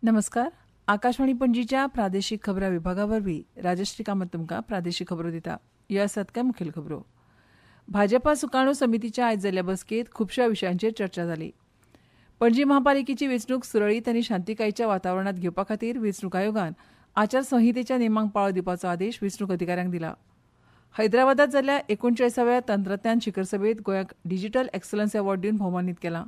नमस्कार. आकाशवाणी पणजीच्या प्रादेशीक खबरां विभागा वरवीं राजश्री कामत तुमकां प्रादेशीक खबरो दिता. ह्यो आसात कांय मुखेल खबरो. भाजपा सुकाणू समितीच्या आयज जाल्ल्या बसकेंत खुबश्या विशयांचेर चर्चा जाली. पणजी महापालिकेची वेंचणूक सुरळीत आनी शांतीकायेच्या वातावरणांत घेवपा खातीर वेंचणूक आयोगान आचारसंहितेच्या नेमांक पाळो दिवपाचो आदेश वेंचणूक अधिकाऱ्यांक दिला. हैदराबादात जाल्ल्या 39व्या तंत्रज्ञान शिखर सभेत गोंयाक डिजिटल एक्सलन्स अवॉर्ड दिवन भोवमानीत केलां.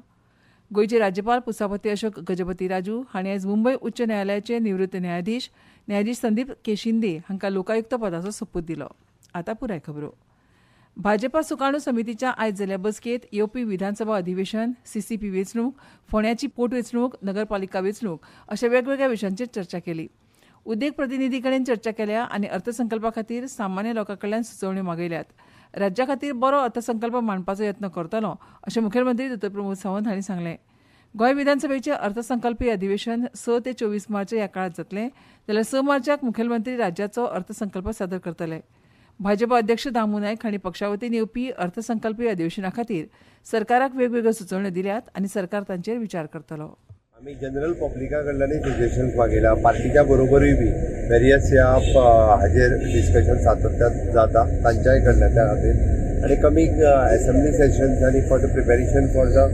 गोंयचे राज्यपाल पुसापती अशोक गजपती राजू हांणी आयज मुंबय उच्च न्यायालयाचे निवृत्त न्यायाधीश संदीप के शिंदे हांकां लोकायुक्त पदाचो सोपूत दिलो. आतां पुराय खबरो. भाजपा सुकाणू समितीच्या आयज जाल्ल्या बसकेंत येवपी विधानसभा अधिवेशन, सीसीपी वेंचणूक, फोंड्याची पोटवेंचणूक, नगरपालिका वेंचणूक अशा वेगवेगळ्या विशयांचेर चर्चा केली. उद्देग प्रतिनिधी कडेन चर्चा केल्या आनी अर्थसंकल्पा खातीर सामान्य लोकां कडल्यान सुचोवण्यो मागयल्यात. राज्या खातीर बरो अर्थसंकल्प मांडपाचो यत्न करतलो अशें मुखेलमंत्री दोतोर प्रमोद सावंत हांणी सांगलें. गोंय विधानसभेचें अर्थसंकल्पीय अधिवेशन 6 ते 24 मार्च ह्या काळांत जातलें जाल्यार 6 मार्चाक मुखेलमंत्री राज्याचो अर्थसंकल्प सादर करतले. भाजपा अध्यक्ष दामू नायक हांणी पक्षा वतीन येवपी अर्थसंकल्पीय अधिवेशना खातीर सरकाराक वेगवेगळ्यो सुचोवण्यो दिल्यात आनी सरकार तांचेर विचार करतलो. आम्ही जनरल पब्लिका कडल्यानूय सजेशन्स मागयला. पार्टीच्या बरोबरूय बी वेरियस ह्या हाजेर डिस्कशन सातत्यान जाता तांच्याय कडल्यान त्या खातीर आनी कमींग असेंब्ली सेशन्स आनी for the preparation for the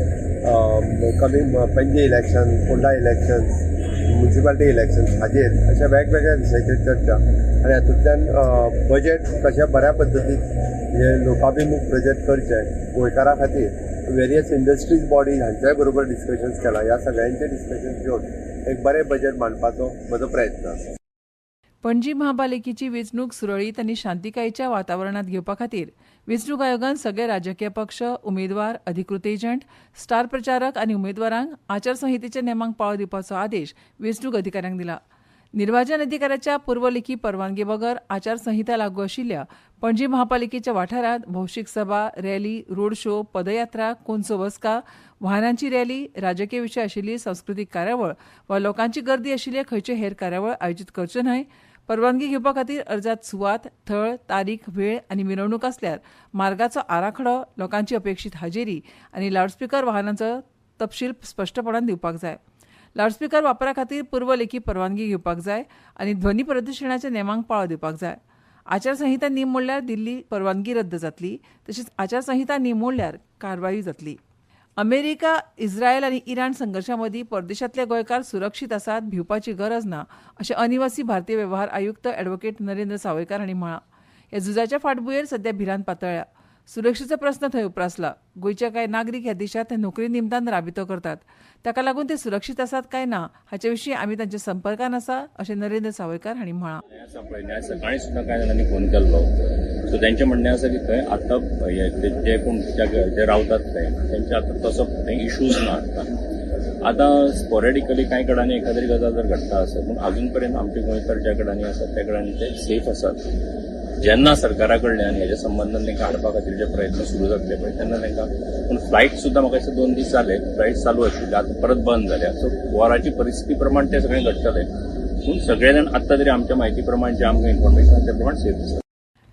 coming Panaji election, Phonda elections, municipality elections हाजेर अशा वेगवेगळ्या विशयाचेर चर्चा आनी हातूंतल्यान बजेट कशा बऱ्या पद्दतीन हे लोकाभिमुख बजेट करचें गोंयकारां खातीर वेरियस इंडस्ट्रीज बॉडीज हांच्याय बरोबर डिस्कशन्स केला. ह्या सगळ्यांचे डिस्कशन्स घेवन एक बरें बजेट मांडपाचो म्हजो प्रयत्न आसा. पणजी महापालिकेची वेंचणूक सुरळीत आनी शांतीकायेच्या वातावरणांत घेवपा खातीर वेंचणूक आयोगान सगळे राजकीय पक्ष, उमेदवार, अधिकृत एजंट, स्टार प्रचारक आनी उमेदवारांक आचारसंहितेच्या नेमांक पाळो दिवपाचो आदेश वेंचणूक अधिकाऱ्यांक दिला. निर्वाचन अधिकाऱ्याच्या पूर्वलेखी परवानगी बगर आचारसंहिता लागू आशिल्ल्या पणजी महापालिकेच्या वाठारांत भौशीक सभा, रॅली, रोड शो, पदयात्रा, कोनसो बसका, वाहनांची रॅली, राजकीय विशय आशिल्ली सांस्कृतीक कार्यावळ वा लोकांची गर्दी आशिल्ले खंयचे हेर कार्यावळ आयोजीत करच्यो न्हय. परवानगी घेवपा खातीर अर्जात सुवात, थळ, तारीख, वेळ आनी मिरवणूक आसल्यार मार्गाचो आराखडो, लोकांची अपेक्षीत हाजेरी आनी लावडस्पीकर वाहनांचो तपशील स्पश्टपणान दिवपाक जाय. लावडस्पीकर वापरा खातीर पूर्वलेखी परवानगी घेवपाक जाय आनी ध्वनी प्रदुशणाच्या नेमांक पाळो दिवपाक जाय. आचारसंहिता नेम मोडल्यार दिल्ली परवानगी रद्द जातली. तशेंच आचारसंहिता नेम मोडल्यार कारवाय जातली. अमेरिका, इस्रायल आनी इराण संघर्शा मदीं परदेशांतले गोंयकार सुरक्षीत आसात, भिवपाची गरज ना अशें अनिवासी भारतीय वेव्हार आयुक्त अॅडव्होकेट नरेंद्र सावयकार हांणी म्हळां. ह्या झुजाच्या फाटभुंयेर सध्या भिरांत पातळ्ळ्या. सुरक्षेचो प्रस्न थंय उप्रासला. गोंयचे कांय नागरीक ह्या देशांत नोकरी निमतान राबितो करतात. ताका लागून ते सुरक्षीत आसात काय ना हाचे विशीं आमी तांच्या संपर्कान आसा अशें नरेंद्र सावयकार हांणी म्हळां. सकाळी सुद्दां कांय जाणांनी फोन केल्लो. सो तेंचें म्हणणें आसा की थंय आतां जे कोण जे रावतात तेंचे आतां तसो थंय इश्यूज ना. आतां स्पॉरेडिकली कांय कडांनी एखादी गजाल जर घडटा आसत पूण अजून पर्यंत आमचे गोंयकार ज्या कडांनी आसात त्या कडांनी ते सेफ आसात. जेन्ना सरकारा कडल्यान हेच्या संबंदान तांकां हाडपा खातीरचे प्रयत्न सुरू जातले पळय तेन्ना तांकां पूण फ्लायट सुद्दां म्हाका दिसता 2 दीस जाले फ्लायट चालू आशिल्ले आतां परत बंद जाल्या. सो वॉराची परिस्थिती प्रमाण ते सगळें घडटलें पूण सगळे जाण आतां तरी आमच्या म्हायती प्रमाण जे आमकां इन्फॉर्मेशन त्या प्रमाण सेफ आसात.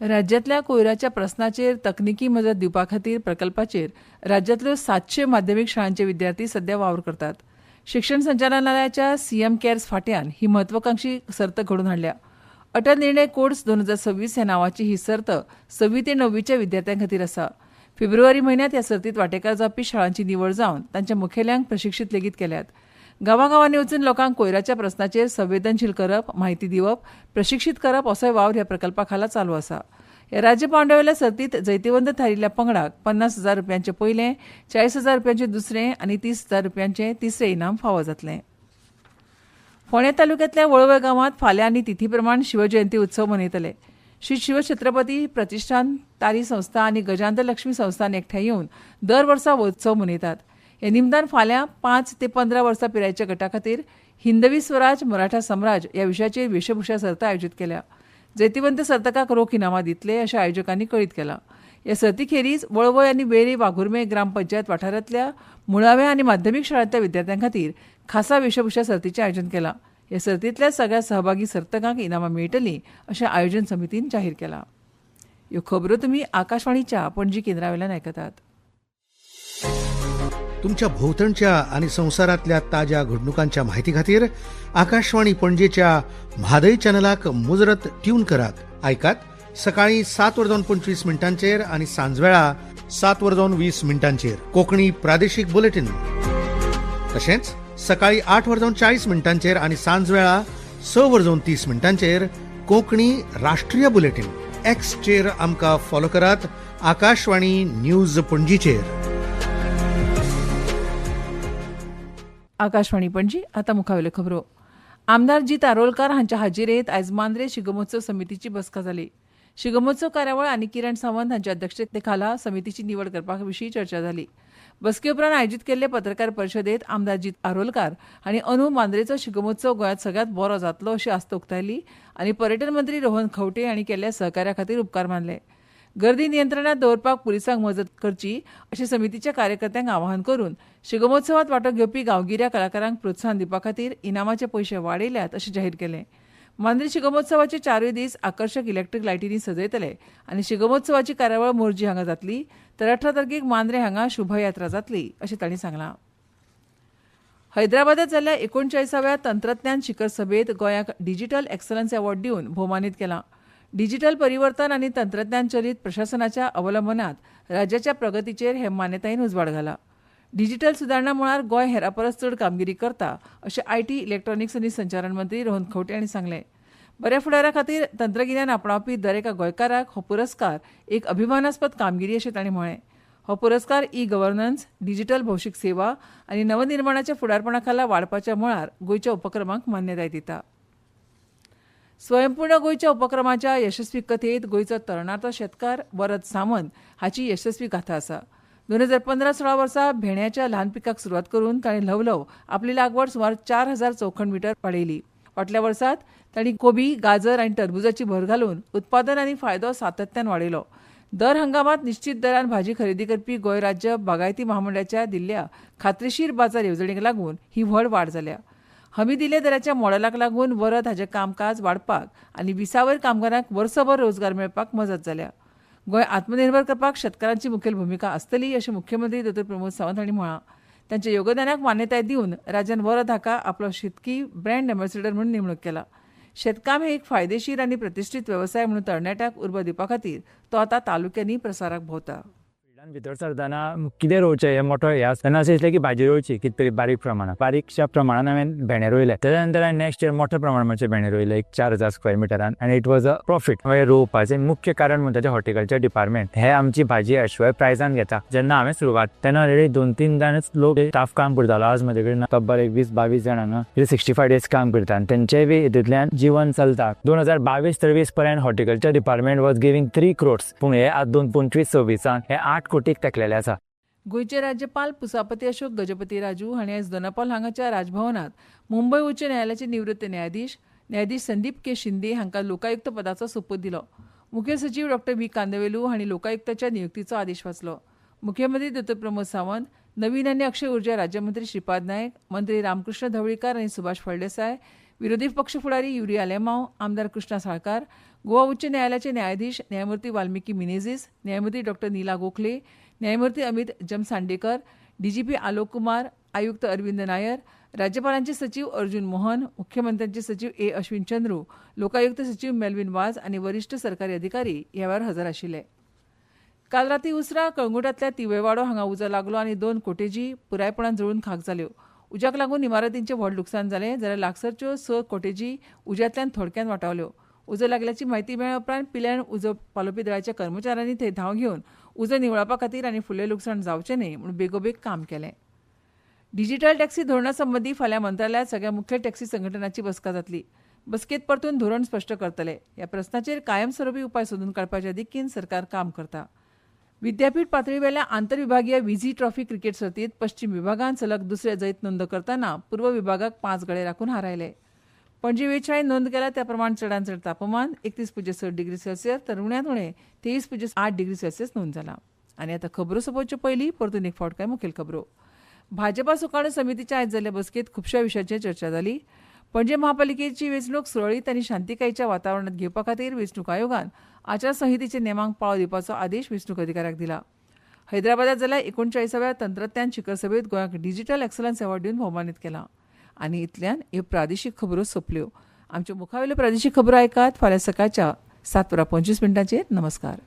राज्यांतल्या कोयराच्या प्रस्नाचेर तकनिकी मजत दिवपा खातीर प्रकल्पाचेर राज्यांतल्यो 700 माध्यमीक शाळांचे विद्यार्थी सध्या वावर करतात. शिक्षण संचालनालयाच्या सीएम केअर्स फाट्यान ही म्हत्वाकांक्षी सर्त घडोवन हाडल्या. अटल निर्णय कोर्स 2026 ह्या नांवाची ही सर्त 6वी ते 9वीच्या विद्यार्थ्यां खातीर आसा. फेब्रुवारी म्हयन्यांत ह्या सर्तींत वांटेकार जावपी शाळांची निवड जावन तांच्या मुखेल्यांक प्रशिक्षीत लेगीत केल्यात. गांवागांवांनी वचून लोकांक कोयराच्या प्रस्नाचेर संवेदनशील करप, म्हायती दिवप, प्रशिक्षीत करप असोय वावर ह्या प्रकल्पा खाला चालू आसा. ह्या राज्य पांवड्यावेल्या सर्तींत जैतिवंत थारिल्ल्या पंगडाक 50,000 रुपयांचें पयलें, 40,000 रुपयांचें दुसरें आनी 30,000 रुपयांचें तिसरें इनाम फावो जातलें. फोंड्या तालुक्यांतल्या वळवय गांवांत फाल्यां आनी तिथी प्रमाण शिवजयंती उत्सव मनयतले. श्री शिवछत्रपती प्रतिश्ठान, तारी संस्था आनी गजांतर लक्ष्मी संस्थान एकठांय येवन दर वर्सा हो उत्सव मनयतात. हे निमतान फाल्यां 5 ते 15 वर्सां पिरायेच्या गटा खातीर हिंदवी स्वराज मराठा सम्राज ह्या विशयाचेर वेशभूषा सर्त आयोजीत केल्या. जैतिवंत सर्तकांक रोख इनामां दितले अशें आयोजकांनी कळीत केलां. ह्या सर्ती खेरीज वळवय आनी वेरी वाघुर्मे ग्रामपंचायत वाठारांतल्या मुळाव्या आनी माध्यमीक शाळांतल्या विद्यार्थ्यां खातीर खासा वेशभूषा सर्तीचें आयोजन केलां. ह्या सर्तींतल्या सगळ्या सहभागी सर्तकांक इनामां मेळटलीं अशें आयोजन समितीन जाहीर केलां. ह्यो खबरो तुमी आकाशवाणीच्या पणजी केंद्रा वयल्यान आयकतात. तुमच्या भोवतणच्या आणि संसारातल्या ताज्या घडणुकांच्या म्हायती खातीर आकाशवाणी पणजेच्या म्हादय चॅनलाक मुजरत ट्यून करात. ऐकात सकाळी 7:25 आणि सांजवेळा 7:20 कोंकणी प्रादेशीक बुलेटिन. तशेंच सकाळी 8:40 आणि सांजवेळा 6:30 कोंकणी राष्ट्रीय बुलेटिन. एक्सचेर आमकां फॉलो करात. आकाशवाणी न्यूज पणजीचेर. आकाशवाणी पणजी. आता मुखावेल्यो खबरो. आमदार जी तारोलकार हांच्या हाजिरेंत आयज मांद्रे शिगमोत्सव समितीची बसका जाली. शिगमोत्सव कार्यावळ आनी किरण सावंत हांच्या अध्यक्षते खाला समितीची निवड करपा विशीं चर्चा जाली. बसके उपरांत आयोजीत केल्ले पत्रकार परिशदेंत आमदार जी तारोलकार हांणी अंदू मांद्रेचो शिगमोत्सव गोंयांत सगळ्यात बरो जातलो अशी आस्त उक्तायली आनी पर्यटन मंत्री रोहन खंवटे हांणी केल्ल्या सहकार्या खातीर उपकार मानले. गर्दी नियंत्रणात दवरपाक पुलिसांक मजत करची अशें समितीच्या कार्यकर्त्यांक आवाहन करून शिगमोत्सवांत वांटो घेवपी गांवगिऱ्या कलाकारांक प्रोत्साहन दिवपा खातीर इनामाचे पयशे वाडयल्यात अशें जाहीर केलें. मांद्रे शिगमोत्सवाचे 4 दीस आकर्षक इलेक्ट्रीक लायटींनी सजयतले आनी शिगमोत्सवाची कार्यावळ मोरजी हांगा जातली तर 18 तारखेक मांद्रे हांगा शोभायात्रा जातली अशें तांणी सांगलां. हैदराबादात जाल्ल्या 39व्या तंत्रज्ञान शिखर सभेत गोंयाक डिजिटल एक्सलन्स अवॉर्ड दिवन भोवमानीत केलां. डिजिटल परिवर्तन आनी तंत्रज्ञान चलीत प्रशासनाच्या अवलंबनात राज्याच्या प्रगतीचेर हे मान्यतायेन उजवाड घाला. डिजिटल सुदारणा मळार गोंय हेरां परस चड कामगिरी करता अशें आयटी, इलेक्ट्रॉनिक्स आनी संचारण मंत्री रोहन खंवटे हांणी सांगलें. बऱ्या फुडारा खातीर तंत्रगिन्यान आपणावपी दरेका गोंयकाराक हो पुरस्कार एक अभिमानास्पद कामगिरी अशें तांणी म्हळें. हो पुरस्कार ई गव्हर्नन्स, डिजिटल भौशीक सेवा आनी नवनिर्माणाच्या फुडारपणा खाला वाडपाच्या मळार गोंयच्या उपक्रमांक मान्यताय दिता. स्वयंपूर्ण गोंयच्या उपक्रमाच्या यशस्वी कथेत गोंयचो तरणाटो शेतकार वरद सामंत हाची यशस्वी गाथा आसा. 2015-16 वर्सा भेण्याच्या ल्हान पिकाक सुरवात करून ताणें ल्हवल्हव आपली लागवड सुमार 4000 चौखण मिटर वाडयली. फाटल्या वर्सात तांणी कोबी, गाजर आनी टरबुजाची भर घालून उत्पादन आनी फायदो सातत्यान वाडयलो. दर हंगामात निश्चित दरान भाजी खरेदी करपी गोंय राज्य बागायती महामंडळाच्या दिल्ल्या खात्रीशीर बाजार येवजणेक लागून ही व्हड वाड जाल्या. हमी दिल्ल्या दराच्या मॉडेलाक लागून वरद हाचें कामकाज वाडपाक आनी 20 कामगारांक वर्सभर रोजगार मेळपाक मजत जाल्या. गोंय आत्मनिर्भर करपाक शेतकारांची मुखेल भुमिका आसतली अशें मुख्यमंत्री डॉ. प्रमोद सावंत हांणी म्हळां. तांच्या योगदानाक मान्यताय दिवन राज्यान वरद हाका आपलो शेतकी ब्रँड एम्बेसेडर म्हणून नेमणूक केला. शेतकाम हे एक फायदेशीर आनी प्रतिश्ठीत वेवसाय म्हणून तरणाट्याक उर्बा दिवपा खातीर तो आतां तालुक्यांनी प्रसाराक भोंवता. भितर सरतना कितें रोवचें हें मोठो हें आसा. तेन्ना अशें दिसलें की भाजी रोवची कितें तरी बारीक प्रमाणात. बारीकशा प्रमाणान हांवें भेंडे रोयले. तेच्या नंतर हांवें नेक्स्ट इयर मोठ्या प्रमाणाचे भेंडे रोयले, एक 4000 स्क्वेअर मिटरान, आनी इट वॉज अ प्रॉफीट. हांवें रोवपाचें मुख्य कारण म्हणटा तें हॉर्टिकल्चर डिपार्टमेंट हे आमची भाजी अश्वय प्रायजान घेता. जेन्ना हांवें सुरवात तेन्ना ऑलरेडी 2-3 जाणच लोक स्टाफ काम करतालो. आज म्हजे कडेन तब्बल 20-22 जाणां 65 डेज काम करता आनी तेंचेय बी हितूंतल्यान जीवन चलता. 2022-23 पर्यंत horticulture department was giving 3 crores पूण हे आज 2025-26 हे 8 कोटीक तेकलेले आसा. गोंयचे राज्यपाल पुसापती अशोक गजपती राजू हांणी आयज दोनापावल हांगाच्या राजभवनात मुंबय उच्च न्यायालयाचे निवृत्त न्यायाधीश संदीप के शिंदे हांकां लोकायुक्त पदाचो सोपूत दिलो. मुखेल सचिव डॉ. व्ही. कांदवेलू हांणी लोकायुक्ताच्या नियुक्तीचो आदेश वाचलो. मुख्यमंत्री डॉ. प्रमोद सावंत, नवीन आनी अक्षय उर्जा राज्यमंत्री श्रीपाद नायक, मंत्री रामकृष्ण धवळीकार आनी सुभाष फळदेसाय, विरोधी पक्ष फुडारी युरी आलेमांव, आमदार कृष्णा साळकार, गोवा उच्च न्यायालयाचे न्यायाधीश न्यायमूर्ती वाल्मिकी मिनेझीस, न्यायमूर्ती डॉ. नीला गोखले, न्यायमूर्ती अमित जमसांडेकर, डीजीपी आलोक कुमार, आयुक्त अरविंद नायर, राज्यपालांचे सचिव अर्जुन मोहन, मुख्यमंत्र्यांचे सचिव ए. अश्विन चंद्रू, लोकायुक्त सचिव मेल्विन वाज आनी वरिष्ठ सरकारी अधिकारी ह्या वेळार हजर आशिल्ले. काल राती उसरा कळंगुटांतल्या तिवयवाडो हांगा उजो लागलो आनी 2 कोटेजी पुरायपणान जळून खाक जाल्यो. उज्याक लागून इमारतींचें व्हड लुकसाण जालें जाल्यार लागसरच्यो 6 कोटेजी उज्यांतल्यान थोडक्यान वाटावल्यो. उजो लागल्याची म्हायती मेळ्ळे उपरांत पिल्यान उजो पालोवपी दळाच्या कर्मचाऱ्यांनी थंय धांव घेवन उजो निवळपा खातीर आनी फुडलें लुकसाण जावचें न्हय म्हूण बेगोबेग काम केलें. डिजिटल टॅक्सी धोरणा संबंदी फाल्यां मंत्रालयात सगळ्या मुखेल टॅक्सी संघटनांची बसका जातली. बसकेत परतून धोरण स्पश्ट करतले. ह्या प्रस्नाचेर कायमस्वरुपी उपाय सोदून काडपाच्या दिकेन सरकार काम करता. विद्यापीठ पातळीवेल्या आंतरविभागीय विझी ट्रॉफी क्रिकेट सर्तीत पश्चिम विभागान सलग दुसरे जैत नोंद करतना पूर्व विभागाक 5 गडे राखून हारयले. पणजी वेधशाळेन नोंद केल्या त्या प्रमाण चडांत चड तापमान 31.6 डिग्री सेल्सियस तर उण्यात उणें 23.8 डिग्री सेल्सियस नोंद जालां. आनी आतां खबरो सोंपोवचे पयलीं परतून एक फावट कांय मुखेल खबरो. भाजपा सुकाणू समितीच्या आयज जाल्ले बसकेत खुबश्या विशयांचेर चर्चा जाली. पणजे महापालिकेची वेंचणूक सुरळीत आनी शांतीकायेच्या वातावरणात घेवपा खातीर वेंचणूक आयोगान आचारसंहितेच्या नेमांक पाळो दिवपाचो आदेश वेंचणूक अधिकाऱ्याक दिला. हैदराबादात जाल्यार 39व्या तंत्रज्ञान शिखर सभेत गोंयाक डिजिटल एक्सलन्स अवॉर्ड दिवन भोवमानीत केला. आनी इतल्यान ह्यो प्रादेशीक खबरो सोंपल्यो. आमच्यो मुखावेल्यो प्रादेशीक खबरो आयकात फाल्यां सकाळच्या 7:25 नमस्कार.